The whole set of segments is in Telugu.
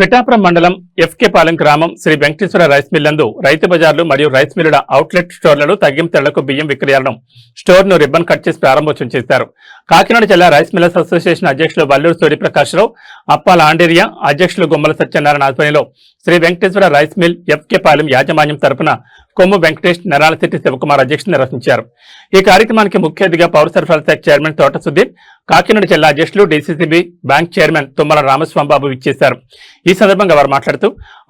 పిఠాపురం మండలం ఎఫ్కేపాలెం గ్రామం శ్రీ వెంకటేశ్వర రైస్ మిల్ నందు రైతు బజార్లు మరియు రైస్ మిల్లుల అవుట్లెట్ స్టోర్లలో తగ్గింపు ధరలకు బియ్యం విక్రయాలను స్టోర్ను రిబ్బన్ కట్ చేసి ప్రారంభోత్సవం చేశారు. కాకినాడ జిల్లా రైస్ మిల్లర్స్ అసోసియేషన్ అధ్యక్షులు వల్లూరు సూర్యప్రకాశ్రావు, అప్పాల ఆండేరియా అధ్యక్షులు గుమ్మల సత్యనారాయణ ఆధ్వర్యంలో శ్రీ వెంకటేశ్వర రైస్ మిల్ ఎఫ్కేపాలెం యాజమాన్యం తరపున కొమ్ము వెంకటేష్, నరాలశెట్టి శివకుమార్ అధ్యక్షతన నిర్వహించారు. ఈ కార్యక్రమానికి ముఖ్య అతిథిగా పౌర సరఫరాల శాఖ చైర్మన్ తోట సుధీర్, కాకినాడ జిల్లా అధ్యక్షులు డీసీసీబీ బ్యాంక్ చైర్మన్ తుమ్మల రామస్వామిబాబు ఇచ్చేశారు. ఈ సందర్భంగా వారు మాట్లాడుతూ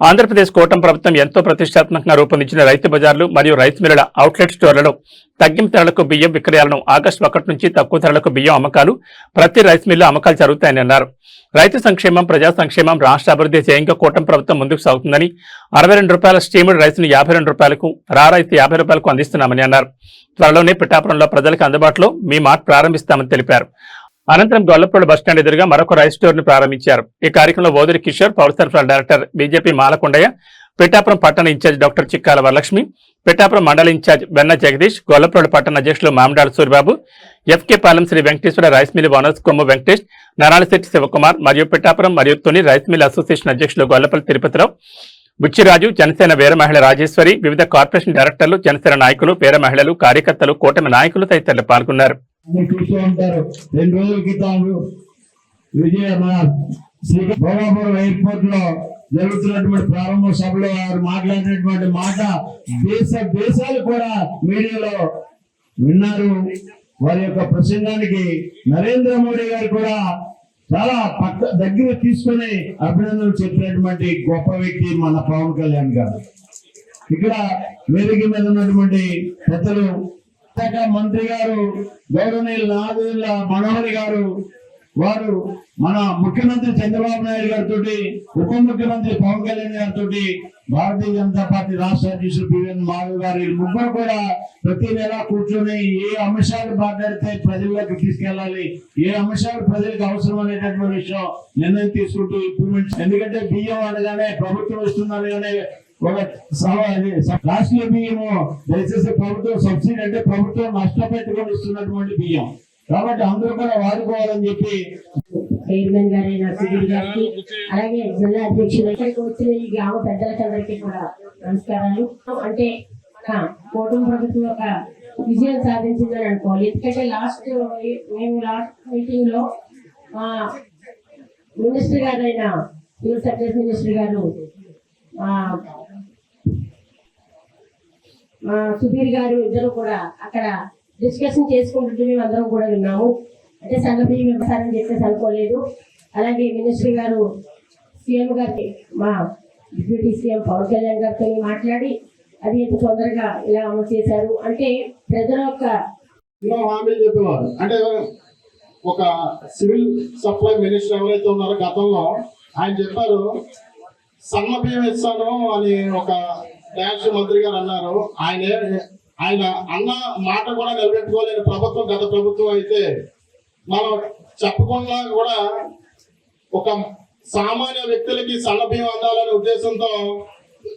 ఆంధ్రప్రదేశ్ కూటమి ప్రభుత్వం ఎంతో ప్రతిష్టాత్మకంగా రూపొందించిన రైతు బజార్లు మరియు రైస్ మిల్లుల అవుట్లెట్ స్టోర్లలో తగ్గింపు ధరలకు బియ్యం విక్రయాలను ఆగస్టు 1 నుంచి తక్కువ ధరలకు బియ్యం అమ్మకాలు ప్రతి రైస్ మిల్లు అమ్మకాలు జరుగుతాయని అన్నారు. రైతు సంక్షేమం, ప్రజా సంక్షేమం, రాష్ట్ర అభివృద్ధి ధ్యేయంగా కూటమి ప్రభుత్వం ముందుకు సాగుతుందని 62 రూపాయల స్టీమ్డ్ రైస్ ను 52 రూపాయలకు, రా రైస్ 50 రూపాయలకు అందిస్తున్నామని అన్నారు. త్వరలోనే పిఠాపురంలో ప్రజలకు అందుబాటులో మీ మార్ట్ ప్రారంభిస్తామని తెలిపారు. అనంతరం గొల్లపూడి బస్టాండ్ ఎదురుగా మరొక రైస్ స్టోర్ ను ప్రారంభించారు. ఈ కార్యక్రమంలో ఓదరి కిషోర్, పౌర సరఫరాల డైరెక్టర్ బీజేపీ మాలకొండయ్య, పిఠాపురం పట్టణ ఇన్ఛార్జ్ డాక్టర్ చిక్కాల వరలక్ష్మి, పిఠాపురం మండల ఇన్ఛార్జ్ వెన్న జగదీష్, గొల్లపూడి పట్టణ అధ్యక్షులు Mamidala Suribabu, FK Palem Shri Venkateswara rice mill owners Kommu Venkatesh, Naralasetti Shivakumar మరియు పిఠాపురం మరియు తుని రైస్ మిల్ అసోసియేషన్ అధ్యక్షులు గొల్లపల్లి తిరుపతిరావు, బుచ్చిరాజు, జనసేన వీర మహిళ రాజేశ్వరి, వివిధ కార్పొరేషన్ డైరెక్టర్లు, జనసేన నాయకులు, వీర మహిళలు, కార్యకర్తలు, కూటమి నాయకులు తదితరులు పాల్గొన్నారు. చూస్తూ ఉంటారు. 2 రోజుల క్రితం భోగాపురం ఎయిర్పోర్ట్ లో జరుగుతున్నటువంటి ప్రారంభ సభలో వారు మాట్లాడినటువంటి మాట దేశాలు కూడా మీడియాలో విన్నారు. వారి యొక్క ప్రసంగానికి నరేంద్ర మోడీ గారు కూడా చాలా దగ్గర తీసుకుని అభినందనలు చెప్పినటువంటి గొప్ప వ్యక్తి మన పవన్ కళ్యాణ్ గారు. ఇక్కడ వేదిక మీద ఉన్నటువంటి పెద్దలు, మంత్రి గారు, గౌరవనీయులు నాదెళ్ల మనోహర్ గారు, వారు మన ముఖ్యమంత్రి చంద్రబాబు నాయుడు గారితో, ఉప ముఖ్యమంత్రి పవన్ కళ్యాణ్ గారితో, భారతీయ జనతా పార్టీ రాష్ట్ర అధ్యక్షులు పివిఎన్ మాధవ్ గారు, ముగ్గురు కూడా ప్రతి నెల కూర్చొని ఏ అంశాలు మాట్లాడితే ప్రజల్లోకి తీసుకెళ్లాలి, ఏ అంశాలు ప్రజలకు అవసరం అనేటటువంటి విషయం నిర్ణయం తీసుకుంటూ ఇంప్లిమెంట్. ఎందుకంటే బియ్యం అనగానే ప్రభుత్వం ఇస్తుందనగానే ఒక రాష్ట్రీయ బియ్యము దయచేసి ప్రభుత్వం సబ్సిడీ అంటే ప్రభుత్వం నష్టపెట్టుకొని ఇస్తున్నటువంటి బియ్యం కాబట్టి అందరూ కూడా వాడుకోవాలని చెప్పి చైర్మన్ గారైన సుధీర్ గారికి, అలాగే జిల్లా అధ్యక్షులు, ఇక్కడికి వచ్చిన ఈ గ్రామ పెద్దలకందరికీ కూడా నమస్కారాలు. అంటే మన కూటమి ప్రభుత్వం ఒక విజయం సాధించిందని అనుకోవాలి. ఎందుకంటే మేము లాస్ట్ మీటింగ్ లో మినిస్టర్ గారైన సివిల్ సప్లైస్ మినిస్టర్ గారు సుధీర్ గారు ఇద్దరు కూడా అక్కడ డిస్కషన్ చేసుకుంటుంటే మేము అందరం కూడా విన్నాము. అంటే సన్న బియ్యం ఇవ్వసారని చెప్పేసి అనుకోలేదు. అలాగే మినిస్టర్ గారు సీఎం గారికి, మా డిప్యూటీ సీఎం పవన్ కళ్యాణ్ గారితో మాట్లాడి అది ఎంత తొందరగా ఇలా అమలు చేశారు అంటే ప్రజల యొక్క హామీలు చెప్పేవారు. అంటే ఒక సివిల్ సప్లై మినిస్టర్ ఎవరైతే ఉన్నారో గతంలో ఆయన చెప్పారు, సన్న బియ్యం ఇస్తాను అని ఒక డాన్స్ మంత్రి గారు అన్నారు. ఆయన అన్న మాట కూడా నిలబెట్టుకోలేని ప్రభుత్వం గత ప్రభుత్వం అయితే, మనం చెప్పకుండా కూడా ఒక సామాన్య వ్యక్తులకి సన్న బియ్యం అందాలనే ఉద్దేశంతో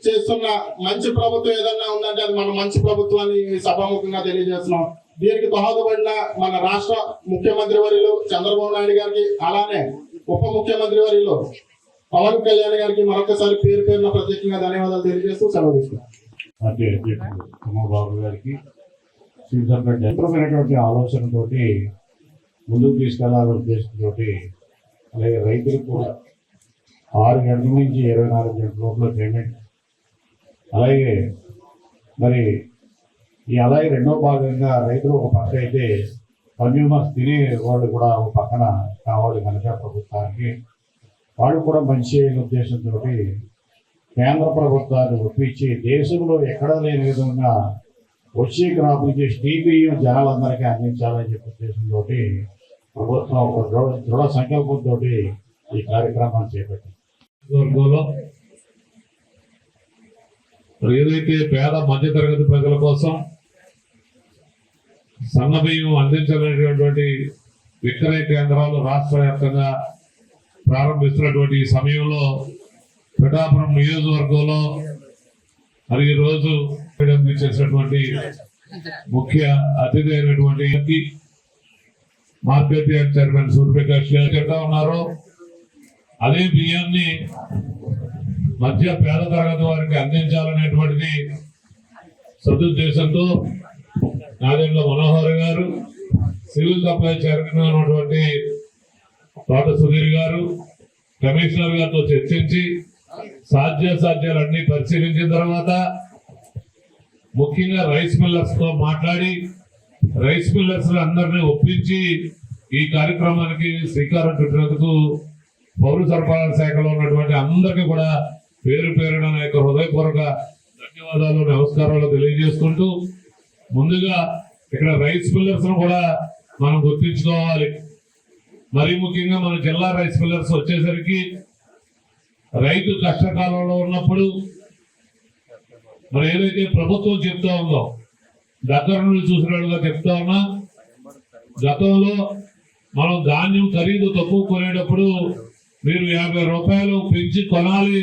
చేస్తున్న మంచి ప్రభుత్వం ఏదన్నా ఉందంటే అది మన మంచి ప్రభుత్వాన్ని సభాముఖంగా తెలియజేస్తున్నాం. దీనికి దోహదపడిన మన రాష్ట్ర ముఖ్యమంత్రి వర్యులు చంద్రబాబు నాయుడు గారికి, అలానే ఉప ముఖ్యమంత్రి వర్యులు పవన్ కళ్యాణ్ గారికి మరొకసారి పేరున ప్రత్యేకంగా ధన్యవాదాలు తెలియజేస్తూ సెలవు తీసుకున్నాం. పార్టీ అధ్యక్షుడు చంద్రబాబు గారికి జనపరమైనటువంటి ఆలోచనతోటి ముందుకు తీసుకెళ్లాలనే ఉద్దేశంతో, అలాగే రైతులకు కూడా 6 గంటల నుంచి 24 గంటల లోపల పేమెంట్, అలాగే మరి అలాగే రెండో భాగంగా రైతులు ఒక పక్క అయితే కన్యూమర్స్ తినే వాళ్ళు కూడా ఒక పక్కన కావాలి కనుక ప్రభుత్వానికి వాళ్ళు కూడా మంచి ఉద్దేశంతో కేంద్ర ప్రభుత్వాన్ని ఒప్పించి దేశంలో ఎక్కడా లేని విధంగా వచ్చే క్రాప్ నుంచి స్టీబియ్యం జనాలందరికీ అందించాలని చెప్పే ఉద్దేశంతో ప్రభుత్వం ఒక దృఢ సంకల్పంతో ఈ కార్యక్రమాన్ని చేపట్టింది. ఏదైతే పేద మధ్యతరగతి ప్రజల కోసం సన్న బియ్యం అందించాలనేటువంటి విక్రయ కేంద్రాలు రాష్ట్ర వ్యాప్తంగా ప్రారంభిస్తున్నటువంటి ఈ సమయంలో పిఠాపురం నియోజకవర్గంలో మరి ఈ రోజు చేసినటువంటి ముఖ్య అతిథి అయినటువంటి మార్కెట్ యార్డ్ చైర్మన్ సూర్యప్రకాష్ గారు చెప్తా ఉన్నారు. అదే బియ్యాన్ని మధ్య పేద తరగతి వారికి అందించాలనేటువంటిది సదుద్దేశంతో నాదెండ్ల మనోహర్ గారు, సివిల్ సప్లై చైర్మన్ ఉన్నటువంటి తోట సుధీర్ గారు కమిషనర్ గారితో చర్చించి సాధ్యాసాధ్యాలన్నీ పరిశీలించిన తర్వాత ముఖ్యంగా రైస్ మిల్లర్స్ తో మాట్లాడి రైస్ మిల్లర్స్ అందరినీ ఒప్పించి ఈ కార్యక్రమానికి శ్రీకారం చుట్టినందుకు పౌర సరఫరాల శాఖలో ఉన్నటువంటి అందరికీ కూడా పేరు పేరున నా యొక్క హృదయపూర్వక ధన్యవాదాలు, నమస్కారాలు తెలియజేసుకుంటూ ముందుగా ఇక్కడ రైస్ మిల్లర్స్ కూడా మనం గుర్తించుకోవాలి. మరీ ముఖ్యంగా మన జిల్లా రైస్ మిల్లర్స్ వచ్చేసరికి రైతు కష్టకాలంలో ఉన్నప్పుడు మరి ఏదైతే ప్రభుత్వం చెప్తా ఉందో దగ్గర నుండి చూసినట్టుగా చెప్తా ఉన్నా, గతంలో మనం ధాన్యం ఖరీదు తక్కువ కొనేటప్పుడు మీరు 50 రూపాయలు పెంచి కొనాలి,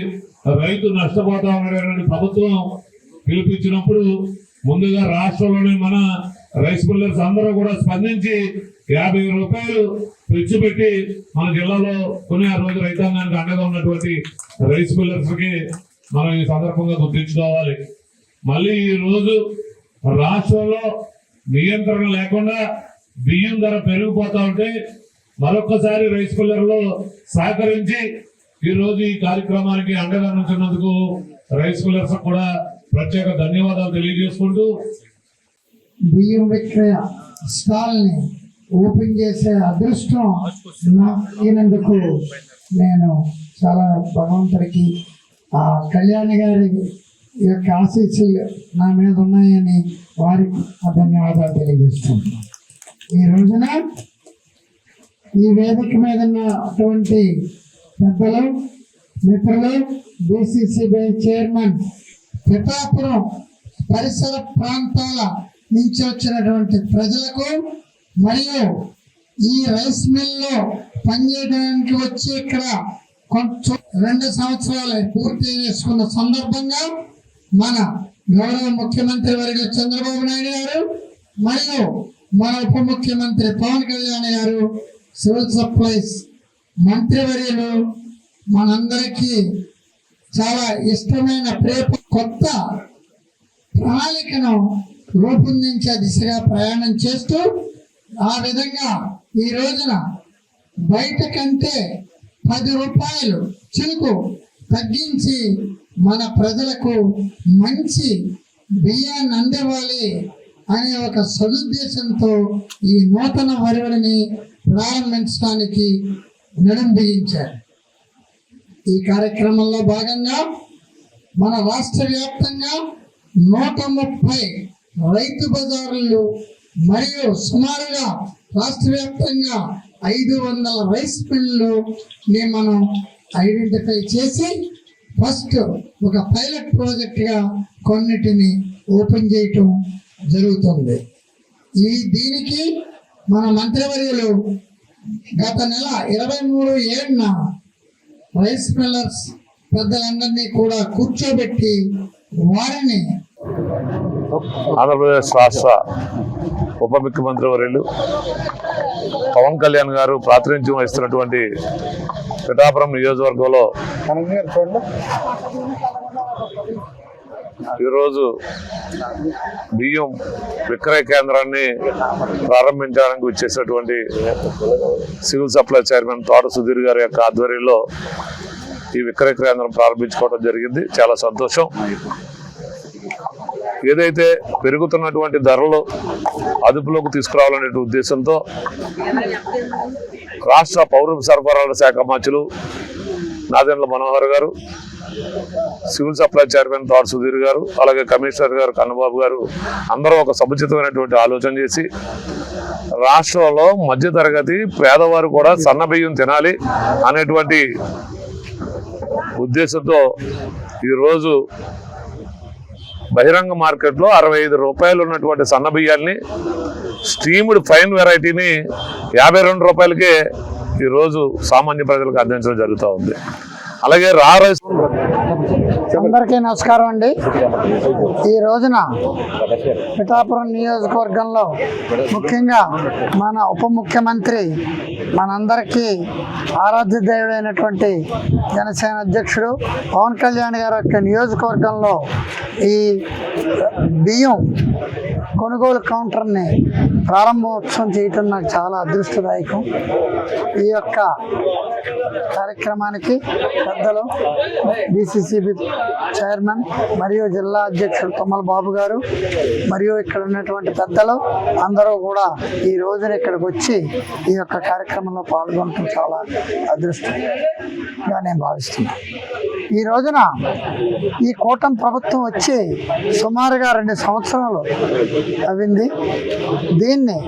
రైతు నష్టపోతా ఉన్నాడని ప్రభుత్వం పిలిపించినప్పుడు ముందుగా రాష్ట్రంలోని మన రైస్ మిల్లర్స్ అందరూ కూడా స్పందించి 50 రూపాయలు పెంచిపెట్టి మన జిల్లాలో కొనే ఆ రోజు రైతాంగానికి అండగా ఉన్నటువంటి రైస్ మిల్లర్స్ కి మనం ఈ సందర్భంగా గుర్తించుకోవాలి. మళ్ళీ ఈ రోజు రాష్ట్రంలో నియంత్రణ లేకుండా బియ్యం ధర పెరిగిపోతా ఉంటే మరొక్కసారి రైస్ మిల్లర్లు సహకరించి ఈ రోజు ఈ కార్యక్రమానికి అండగా నుంచినందుకు రైస్ మిల్లర్స్ కూడా ప్రత్యేక ధన్యవాదాలు తెలియజేసుకుంటూ బియ్యం విక్రయ స్టాల్ ని ఓపెన్ చేసే అదృష్టం అయినందుకు నేను చాలా భగవంతుడికి ఆ కళ్యాణి గారి యొక్క ఆశీస్సులు నా మీద ఉన్నాయని వారికి ధన్యవాదాలు తెలియజేస్తున్నాను. ఈ రోజున ఈ వేదిక మీద ఉన్నటువంటి పెద్దలు, మిత్రులు, BCCI చైర్మన్, పిఠాపురం పరిసర ప్రాంతాల నుంచి వచ్చినటువంటి ప్రజలకు మరియు ఈ రైస్ మిల్లో పనిచేయడానికి వచ్చి ఇక్కడ కొంచెం 2 సంవత్సరాలు పూర్తి చేసుకున్న సందర్భంగా మన గౌరవ ముఖ్యమంత్రి వర్యులు చంద్రబాబు నాయుడు గారు మరియు మన ఉప ముఖ్యమంత్రి పవన్ కళ్యాణ్ గారు, సివిల్ సప్లైస్ మంత్రివర్యులు మనందరికీ చాలా ఇష్టమైన కొత్త ప్రణాళికను రూపొందించే దిశగా ప్రయాణం చేస్తూ ఆ విధంగా ఈ రోజున బయట కంటే 10 రూపాయలు చిలుకు తగ్గించి మన ప్రజలకు మంచి బియ్యాన్ని అందివ్వాలి అనే ఒక సదుద్దేశంతో ఈ నూతన వరివడిని ప్రారంభించడానికి నడుం బిగించారు. ఈ కార్యక్రమంలో భాగంగా మన రాష్ట్ర వ్యాప్తంగా 130 రైతు బజార్లు మరియు సుమారుగా రాష్ట్ర వ్యాప్తంగా 500 రైస్ మిల్లుని మనం ఐడెంటిఫై చేసి ఫస్ట్ ఒక పైలట్ ప్రాజెక్ట్ గా కొన్నిటిని ఓపెన్ చేయటం జరుగుతుంది. దీనికి మన మంత్రివర్యులు గత నెల 23 రైస్ మిల్లర్స్ పెద్దలందరినీ కూడా కూర్చోబెట్టి వారిని ఆంధ్రప్రదేశ్ రాష్ట్ర ఉప ముఖ్యమంత్రి వర్యులు పవన్ కళ్యాణ్ గారు ప్రాతినిధ్యం వహిస్తున్నటువంటి పిఠాపురం నియోజకవర్గంలో ఈరోజు బియ్యం విక్రయ కేంద్రాన్ని ప్రారంభించడానికి వచ్చేసినటువంటి సివిల్ సప్లై చైర్మన్ తోట సుధీర్ గారి యొక్క ఆధ్వర్యంలో ఈ విక్రయ కేంద్రం ప్రారంభించుకోవడం జరిగింది. చాలా సంతోషం. ఏదైతే పెరుగుతున్నటువంటి ధరలు అదుపులోకి తీసుకురావాలనే ఉద్దేశంతో రాష్ట్ర పౌర సరఫరాల శాఖ మంత్రులు నాదెండ్ల మనోహర్ గారు, సివిల్ సప్లై చైర్మన్ తోట సుధీర్ గారు, అలాగే కమిషనర్ గారు కన్నబాబు గారు అందరూ ఒక సముచితమైనటువంటి ఆలోచన చేసి రాష్ట్రంలో మధ్యతరగతి పేదవారు కూడా సన్న బియ్యం తినాలి అనేటువంటి ఉద్దేశంతో ఈరోజు బహిరంగ మార్కెట్లో 65 రూపాయలు ఉన్నటువంటి సన్న బియ్యాన్ని స్టీమ్డ్ ఫైన్ వెరైటీని 52 రూపాయలకే ఈరోజు సామాన్య ప్రజలకు అందించడం జరుగుతూ ఉంది. అలాగే రా రైస్ అందరికీ నమస్కారం అండి. ఈ రోజున పిఠాపురం నియోజకవర్గంలో ముఖ్యంగా మన ఉప ముఖ్యమంత్రి మనందరికీ ఆరాధ్య దేవుడైనటువంటి జనసేన అధ్యక్షుడు పవన్ కళ్యాణ్ గారి యొక్క నియోజకవర్గంలో ఈ బియ్యం కొనుగోలు కౌంటర్ని ప్రారంభోత్సవం చేయటం నాకు చాలా అదృష్టదాయకం. ఈ యొక్క కార్యక్రమానికి పెద్దలు డిసిసిబి చైర్మన్ మరియు జిల్లా అధ్యక్షుడు తుమ్మల బాబు గారు మరియు ఇక్కడ ఉన్నటువంటి పెద్దలు అందరూ కూడా ఈ రోజున ఇక్కడికి వచ్చి ఈ యొక్క కార్యక్రమంలో పాల్గొనడం చాలా అదృష్టంగా నేను భావిస్తున్నాను. ఈ రోజున ఈ కూటమి ప్రభుత్వం వచ్చి సుమారుగా 2 సంవత్సరాలు అయింది. దీన్ని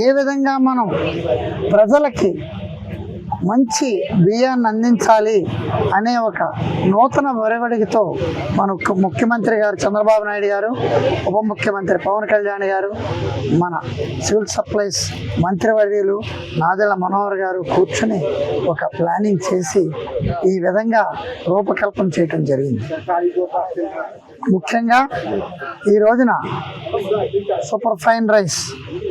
ఏ విధంగా మనం ప్రజలకి మంచి బియ్యాన్ని అందించాలి అనే ఒక నూతన ఒరవడితో మన ముఖ్యమంత్రి గారు చంద్రబాబు నాయుడు గారు, ఉప ముఖ్యమంత్రి పవన్ కళ్యాణ్ గారు, మన సివిల్ సప్లైస్ మంత్రివర్యులు నాదెళ్ల మనోహర్ గారు కూర్చుని ఒక ప్లానింగ్ చేసి ఈ విధంగా రూపకల్పన చేయటం జరిగింది. ముఖ్యంగా ఈ రోజున సూపర్ ఫైన్ రైస్